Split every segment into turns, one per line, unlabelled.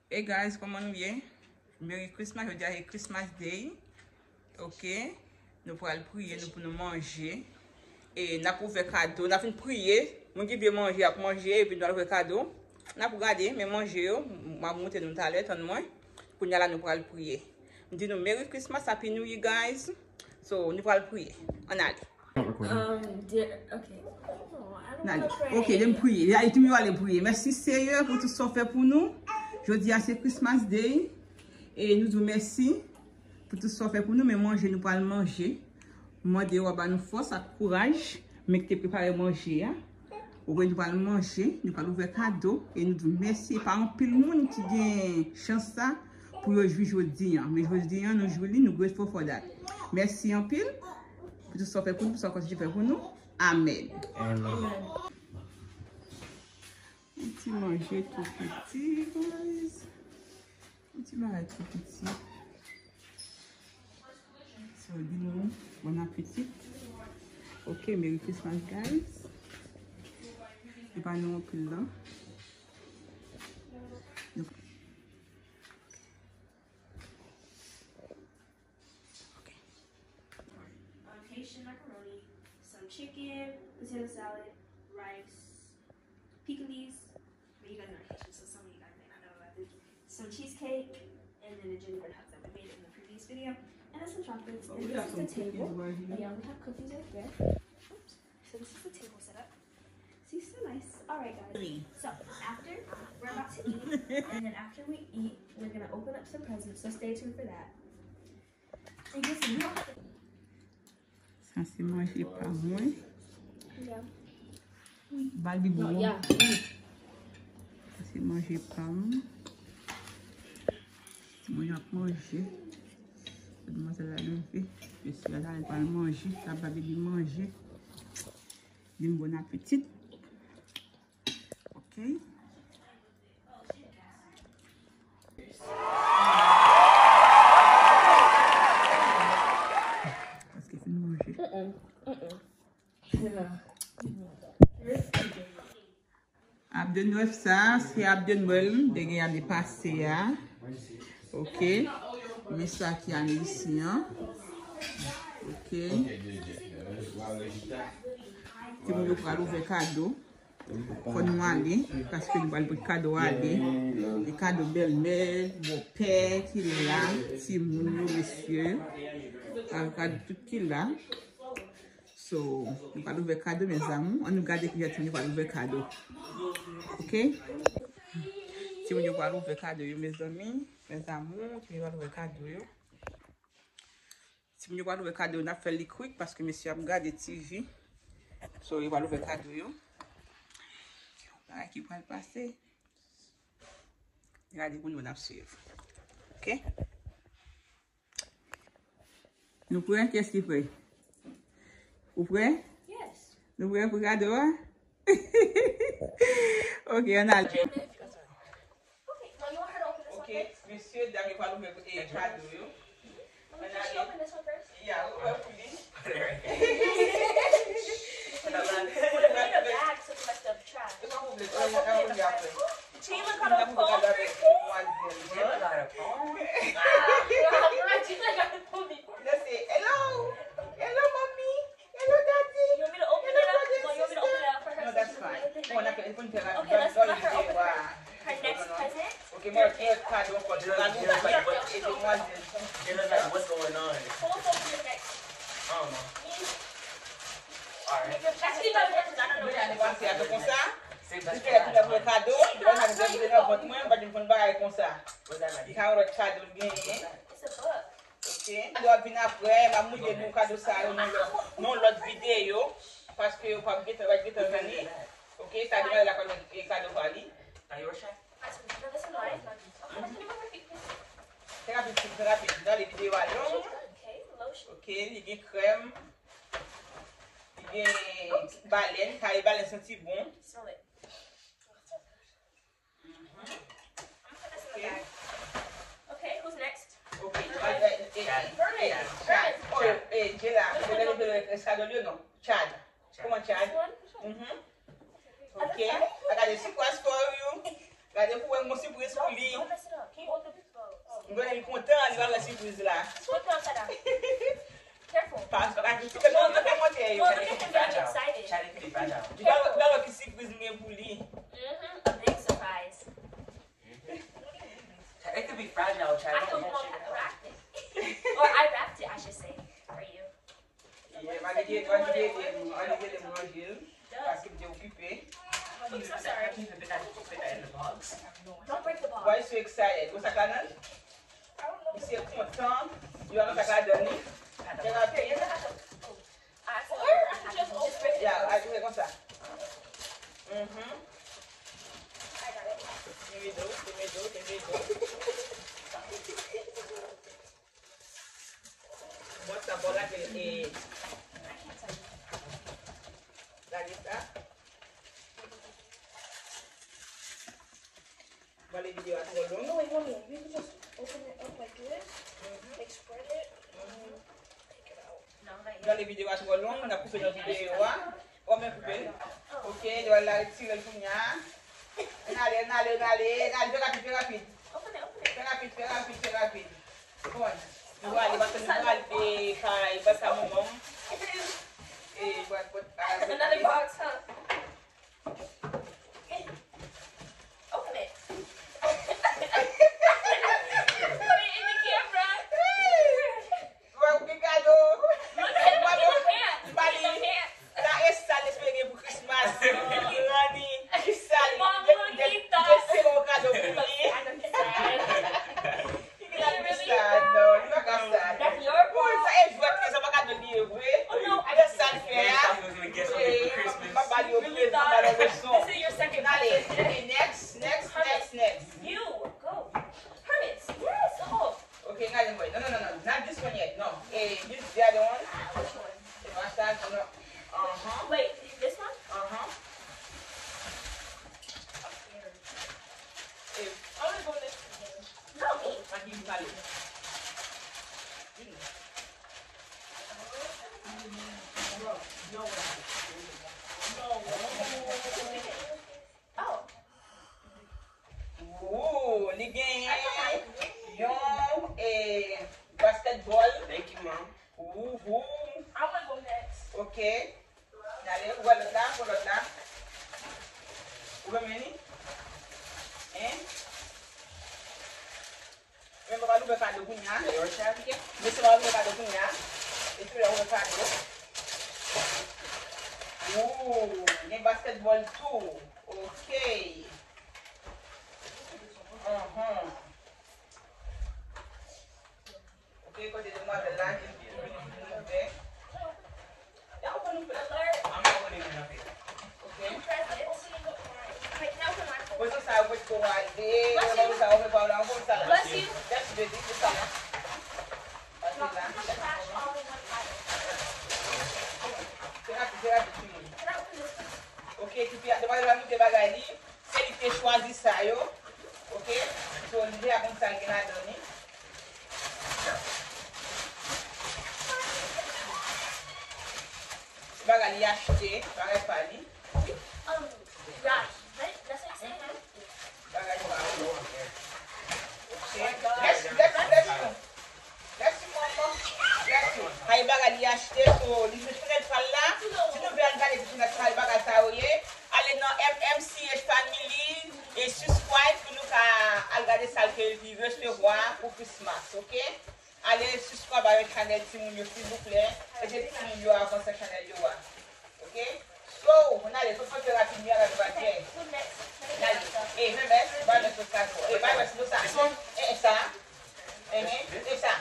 Hey guys, comment nous bien? Merry Christmas, je dis à Christmas Day. Ok? Nous pourrons prier, nous pourrons manger. Et nous pouvons faire cadeau. Nous avons prier. Nous qui manger, à manger, et puis nous allons faire cadeau. Nous pouvons garder, mais manger, nous allons monter nous à l'aide, pour nous aller nous pourrons prier. Nous disons Merry Christmas, Happy New Year, guys. So, nous pourrons prier. On allait. Ok, je vais prier. Allez, tu vas aller prier. Merci Seigneur pour tout ce que tu fait pour nous. Je dis à c'est Christmas Day. Et nous disons merci pour tout ce que tu fait pour nous. Mais manger, nous pourrons manger. Moi, je vais nous force, courage. Mais que tu préparé manger. Nous pourrons manger. Nous pourrons ouvrir cadeau. Et nous disons merci. Par exemple, tout le monde qui a chance pour jouer aujourd'hui. Mais aujourd'hui, nous jouons, nous grateful for that. Merci en pile. Pour tout ce que tu fait pour nous, pour ce que tu fais pour nous. Amen.
Amen.
Un petit manger tout petit, guys. Un petit manger tout petit. So, dis-nous, bon appétit. Ok, Merry Christmas, guys. Et pas nous, plus là.
Haitian macaroni, some chicken, potato salad, rice, pickles. But you guys aren't Haitian, so some of you guys may not know about this. Some cheesecake, and then a gingerbread house that we made in the previous video, and then some chocolates. And this is the table. Yeah, we have cookies right there. Oops. So this is the table setup. See, so nice. All right, guys. So after we're about to eat, and then after we eat, we're gonna open up some presents. So stay tuned for that. And guess what?
Ça, c'est manger par moi.
Yeah.
Balbi bon.
Yeah.
Ça, c'est manger par moi. Si moi, j'ai mangé. Demwazel a levé. Je suis là, elle va manger. Ça va bien manger. Dis bon appétit. Ok. Parce qu'il faut manger. Ab de Noël, ça, c'est ab de Noël. Dès a dépassé. Ok. Mais ça qui est ici. Ok. Si vous voulez ouvrir cadeau, il faut nous aller. Parce que nous allons ouvrir cadeau aller. Les cadeaux belle-mère, mon père qui est là. Si vous monsieur. Cadeau tout qui est là. So, nous allons ouvrir cadeau, mes amis. On nous garde que j'ai nous allons ouvrir cadeau. Ok? Si vous voulez ouvrir cadeau, mes amis, mes amours, tu vas ouvrir cadeau. Si vous voulez ouvrir cadeau, on a fait les quick parce que monsieur a regardé TV. So, il va ouvrir cadeau. Qui va le passer. Regardez pour nous suivre. Ok? Nous prenons qu'est-ce qu'il fait? Vous prêts?
Yes.
Nous prêts pour cadeau? Ok, on a le. Okay, monsieur, dame, il va ouvrir cadeau.
Should you open this one first?
Yeah, we'll open it.
We need a bag so much of trash. Sheila got a phone for it.
Sheila got a phone?
Let's say, hello. Hello, mommy. Hello, daddy.
You want me to open it up? No, you want me to open it up for her?
No, that's fine.
Okay, let's let her open her next present.
Okay, more card for
Sheila's like, what's going on?
Who's opening next?
I don't know. Alright.
Actually, no, I don't know.
Say that's
What's that like? How to chat again?
It's a book.
Okay. Doit venir après, ma mouille nous cadeau ça non l'autre vidéo parce que on va vite venir. OK, ça devrait la cadeau pour lui.
Are you shy?
No, this is mine.
C'est rapide dans les vidéos alors.
Okay, lotion.
OK, il y a crème. Il y a baleine, car les baleines sont si bon.
Smell it. I'm gonna put this in the bag. Okay, who's next?
OK.
Chad.
Oh, j'ai là, le cadeau non. Chad. Comment Chad?
This one?
OK. I got a surprise for you. Got a prendre mon surprise pour lui.
Don't mess it up. Can you open this bowl? Oh.
Je vais être content, il va avoir la surprise là.
Flip it upside down. Careful.
Parce que là, je suis
Well, look at him getting excited.
Charlie could be fragile.
je vais avoir une surprise pour lui.
A big surprise.
It could be fragile,
I
Charlie.
feel more wrapped it. Or I wrapped it, I should say, for you.
Yeah, ma gade manger parce que j'ai occupé.
Oops, I'm sorry.
Keep that in the box.
Don't break the ball.
Why so excited? What's that canon? You see a content, you have a cadeau.
Just break it.
Yeah, I do it comme ça.
I got it.
What's up, bola que
I can't tell you.
la lista? Vale, video a todo
No, wait, mommy. You can just open it up like this. Like spread it. Take it out. No, not
Dans
yet.
les vidéos à trop long, on a coupé notre vidéo. On a coupé. Ok, on va la retirer le pugnard. Allez, fais rapide.
Open it.
Fais rapide. Bon, nous allons aller parce que nous allons aller parce qu'à un moment. Et
Another box, huh? Open it. Put it in the camera.
Que cadeau.
Look at it. Look at your hand. Look at your hand.
La estale espérée pour Christmas. Rani, estale.
Mom, look, he thought.
C'est mon cadeau pour lui.
I know he's sad.
Il a mis ça, non, il va pas ça.
That's your
Bon,
ball.
ça est joué, ça va pas de livrer.
Oh no, I
Allez, ça le
Man,
fait.
I thought he was gonna get something for Christmas.
really thought this is your second
Allez,
question.
okay, next.
You go. Hermits. Yes. Oh.
Okay, wait. No, not this one yet. No. This is the other one.
Which one?
No.
Wait, this one? I'm gonna go with this one. No, me. Oh.
Ooh, li gen yon basketball.
Thank you, Mom.
Ooh.
I'm gonna go next.
Okay. Allez, ou l'autre là. Ou le meni? Mwen ba lou be kado kounya.
Your Charlie?
Mwen se ba lou be kado kounya. E tou la ou be kado. Ooh, gen basketball too. Okay. Okay, kote demwazel la. Ya ou kon nou pe?
Alert.
I'm not opening it up yet.
Okay.
Press it. Wait, now open my phone.
What's the side with go on there? What's the over power down? What's the
Bless you.
That's the big summer.
No, put the trash all in one pile. Can I open this one?
Okay, tu peux demander à nous de bagaille. C'est lui qui choisit ça yo. Okay? So on dit à comme ça qu'il a donné. Bagaille acheté, bagaille pas lui.
Right. That's what I'm saying.
Bagaille pas. Okay.
God.
Let's mama. Hay bagaille acheté so li fait faire là. Si nous voulons regarder si notre travail bagaille ça oyé, allez dans MMCH family et subscribe pour nous à regarder ça que il veut recevoir pour Christmas, OK? Allez subscribe à la chaîne Timounio s'il vous plaît. Et j'ai Timounio avant cette chaîne là. OK? So, on allez faut faire rapidement avec votre bien.
Who next?
Allez, et même va mettre ça. Et va mettre ça.
This one?
Et ça. Et ça.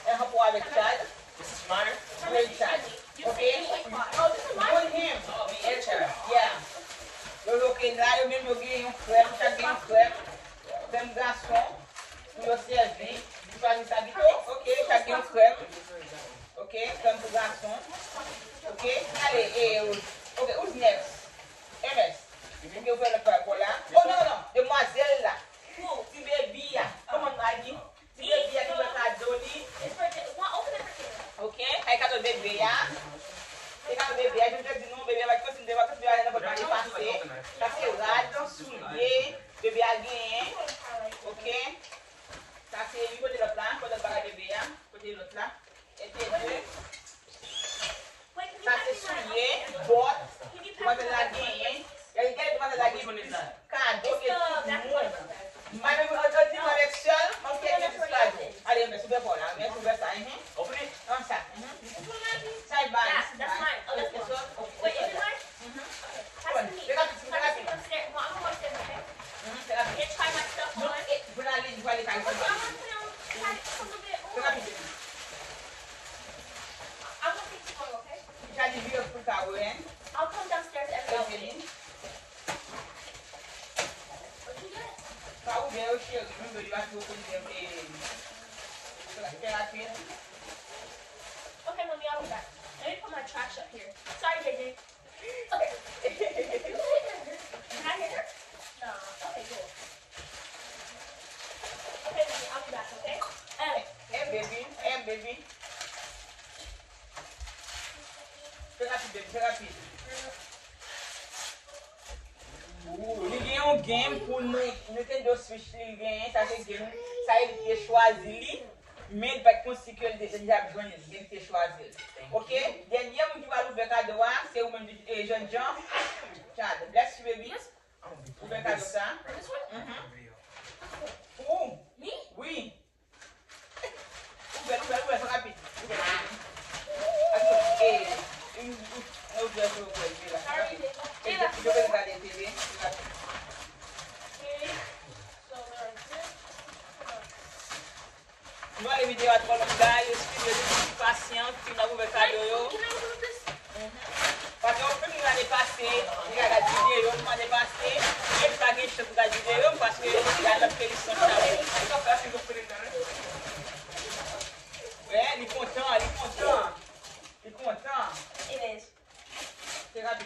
Et rapport avec Chad.
This is mine?
With Chad. Okay?
Oh, this is mine.
With him.
Oh, me and Charlie.
Yeah. Yo loke la, yo men yo gen yon frem, chak gen yon frem. Frem garçon, pou yo servi. Yon pa sa bito, ok, chak gen yon frem. Ok, frem pou garçon. Ok, allez, ok, who's next? MS. Yon gen ouve le frem la. Oh non, demwazel la. Ti bebi ya. Come on, Maggie. Ti bebi ya ki we kado li.
It's for open it for dinner.
Ok, ay kado bebe ya. E kado bebe ya, yon te di nou bebe va konsin de va konsin de va yon pa li pase. Parce rad, soulier, bébé a gagné, Ça c'est une côté l'autre là, côté le bagage bébé, côté l'autre là. Et puis deux. Ça c'est souillé, botte, côté la gagne. Il y a une côté de la gagne. Kado et tout le monde. Même un avec seul, on fait un petit kado. Allez, on met super fort là, on met super ça. Ouvri. Comme ça. Ça est bas.
That's mine. Oh, that's one. Wait, is it mine? Pass it to me. Pass it upstairs. Well, I'm going upstairs, okay? And try my stuff on.
Vous allez voir les
I'm
kado.
gonna put on a little bit on. I'm gonna fix it for you, okay?
J'ai dit vieux pour kado, hein.
I'll come downstairs every day. What you got?
Kado bien aussi, remember you have to open them thérapie.
Okay, mommy, I'll be back. Let me put my trash up here. Sorry, JJ. Okay. Can I hear her? No. Okay, good. Okay, mommy, I'll be back, okay?
Hey, baby. Thérapie, baby, thérapie. Il y a un game pour nous. Nous avons switch le game. Ça c'est game. Ça a été choisi. Mais il va être considéré que déjà besoin de été choisi. Ok? Dernier qui va ouvrir cadeau, c'est vous-même jeune gens. Chad, bless you baby. Ouvrir cadeau ça.
This one?
Oh,
Me?
oui. Ouvrir, rapide. Nous les vidéos à trop longues, je suis patient, si vous avez cadeau. Parce que on peut nous aller passer, il y a la vidéo, nous aller passer, et pas que je la vidéo parce que il y a la pétition de ouais, il est content. Il est content.
It is.
Thérapie.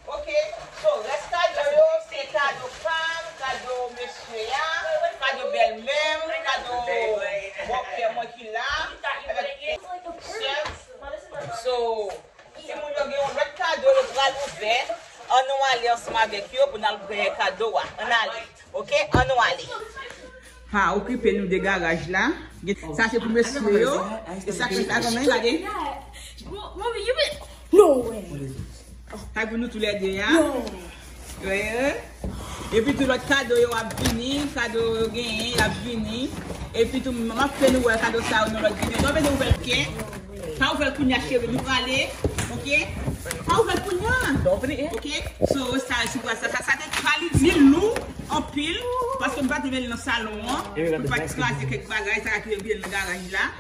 Ok, so reste cadeau, c'est cadeau femme, cadeau monsieur, cadeau belle-mère, cadeau bon moi qui l'a. So, si vous avez un autre cadeau, le bras ouvert, on va aller ensemble avec eux pour nous ouvrir cadeau. On allait, ok? On va aller. Ah, occupez-nous des garages là. Ça c'est pour monsieur. Et ça c'est là quand même, regardez.
Mommy, you been... No way.
Ça pour nous tous les deux, hein? Oui. Et puis tout l'autre cadeau, il a Vini, cadeau gagné, il a Vini. Et puis tout le monde fait nous un cadeau ça, on a l'autre Vini. Donc, nous faire bien. Quand on fait le cognac chéri, nous allons aller. Ok? Quand on fait le cognac. Ok? So, ça, c'est quoi ça? Ça te lourd en pile. Parce qu'on ne va pas dans le salon. On ne peut pas tracer quelques bagages, ça va bien dans le garage là.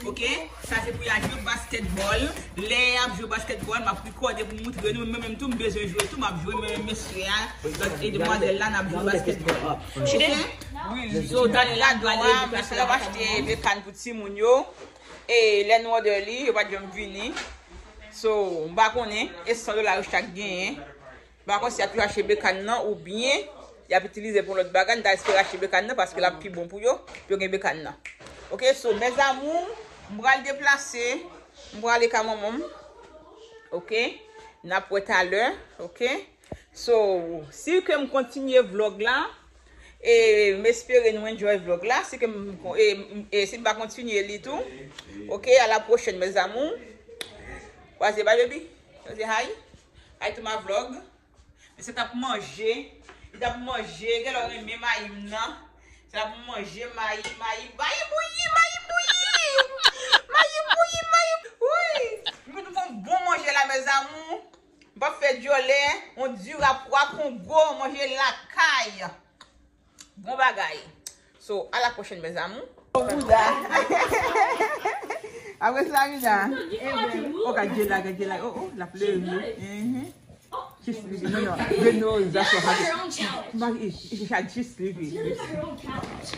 Ok? Ça, c'est pour y aller au basketball. Les jouer au basketball, je vais recorder pour montrer nous, même tout, je besoin de jouer tout, je vais jouer même monsieur et demoiselle là, je vais jouer au basketball. Ok? Oui, so, dans là, je vais acheter des cannes pour Timounio. Et les noirs de lit, je vais pas Vini. So, je vais et $100 chaque gain. Par contre, si tu as acheté des cannes ou bien, il a utilisé pour l'autre bagage, il a acheté des cannes parce que c'est plus bon pour eux, puis il y a des cannes. Ok, so mes amours, je vais le déplacer, je vais aller à maman. Ok, n'a pas tout à l'heure. Ok, so si je continue le vlog là, et m'espérer nous enjoy le vlog là, c'est que et si je vais continuer le tout. Ok, à la prochaine mes amours. Vas-y, bye baby. Vas-y, hi. Hi to my vlog. C'est pour manger. Il a pour manger. Quel aurait aimé maïm non? C'est pour manger maïm. Oui. Nous devons bon manger là mes amours. Pas faire du lait. On dure à poids qu'on go manger la caille. Bon bagaille. So à la prochaine mes amours. Après ça, oh, la fleur. She's sleeping. No, they know that's what happens. She's sleeping.
This is her own couch.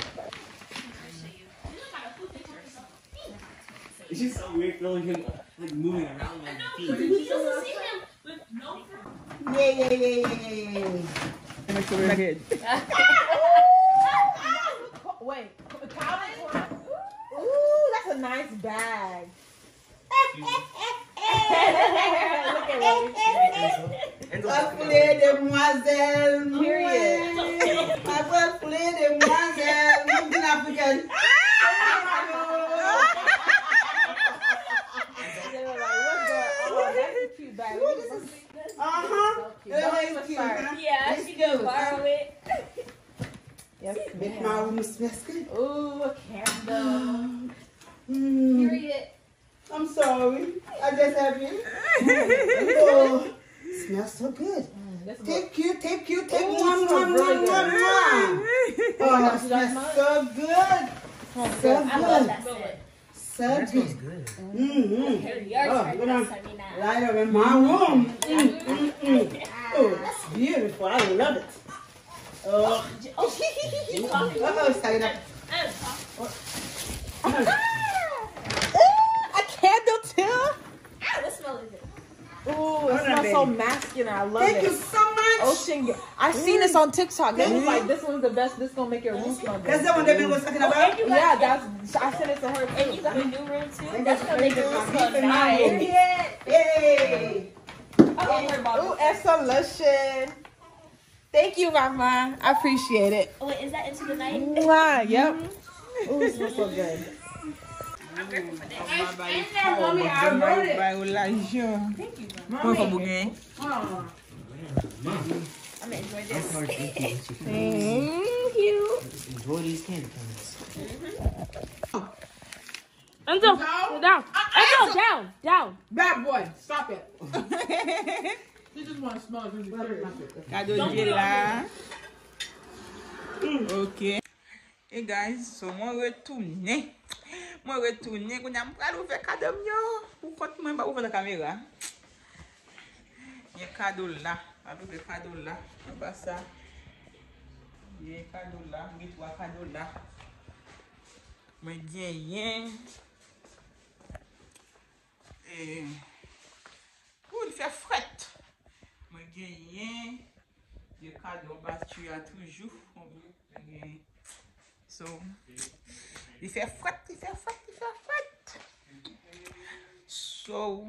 It's just so weird feeling him like moving around like feet.
You also see him with no fur.
Yeah. Make sure we're good.
Wait, ooh, that's a nice bag. Look at it.
Pas poulet demoiselle.
Period.
Pas poulet demoiselle. Une africaine.
They were like, what's going on? That's a cute bag.
Yeah, she can borrow it.
Yes,
Make my room smell good.
ooh, a candle.
Period.
I'm sorry. I just have you. Oh, smells so good. Take you. Take
Ooh,
one.
really good.
Oh, it smells so good. So
I love
good.
that scent.
So good. Mm-hmm.
Yours
Oh,
are
good on.
nice, Amina.
Light up in my room. Oh, that's beautiful. I love it. Oh, sorry.
A candle too?
What smell is it?
Ooh, it smells so masculine. I love
Thank you
it.
so much.
Ocean. I seen this on TikTok. They was like, this one's the best. This gonna make your room smell
That's
good.
the one they've been talking about.
Yeah, that's. I sent it to her
And you
too.
got a new room too?
And
That's gonna make your room smell nice.
Yay!
I love her bottle.
Ooh, and some lotion. Thank you, Mama. I appreciate it.
Oh, wait, is that into the night?
Mwah, yep. Ooh, it smells so good.
Mommy, I wrote it. Thank you. Mommy.
I'm gonna enjoy this.
Thank you.
Enjoy these candy canes.
Enzo, down. Enzo, down.
Bad boy, stop it. You just want to smell it really serious.
Kado là. Ok. Hey guys, so moi retourner. Qu'on a pas ouvert cadeau mio. Pour compte moi pas ouvrir la caméra. Il y a cadeau là. Avec le cadeau là. Pas ça. Il y a cadeau là, il y a trois cadeaux là. Mais rien. Et pour il fait fret. Mais rien. Le cadeau battu a toujours. So, il fait fret. So,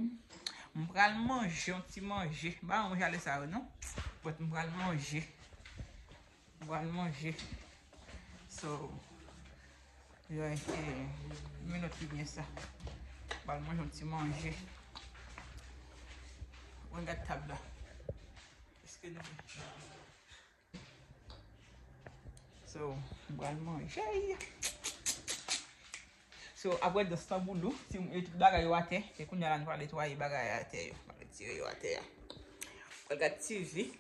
je vais manger, un petit manger. Bah, on va aller ça, non? Je vais manger. So, je vais noter bien ça. Je vais manger un petit manger. Regarde table là. Est-ce que nous... So, je vais manger. So, après de ce boulot, si vous avez tout bagage à terre, et qu'on a là, les trois bagages à terre, on va tirer à terre. Regarde TV.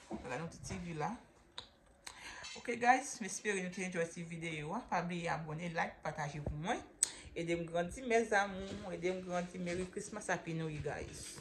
Regarde notre TV là. Ok, guys, j'espère que vous avez enjoyé cette vidéo. Pas oublier d'abonner, like, partager pour moi. Et de me grandir mes amours, et de me grandir Merry Christmas, Happy New Year, guys.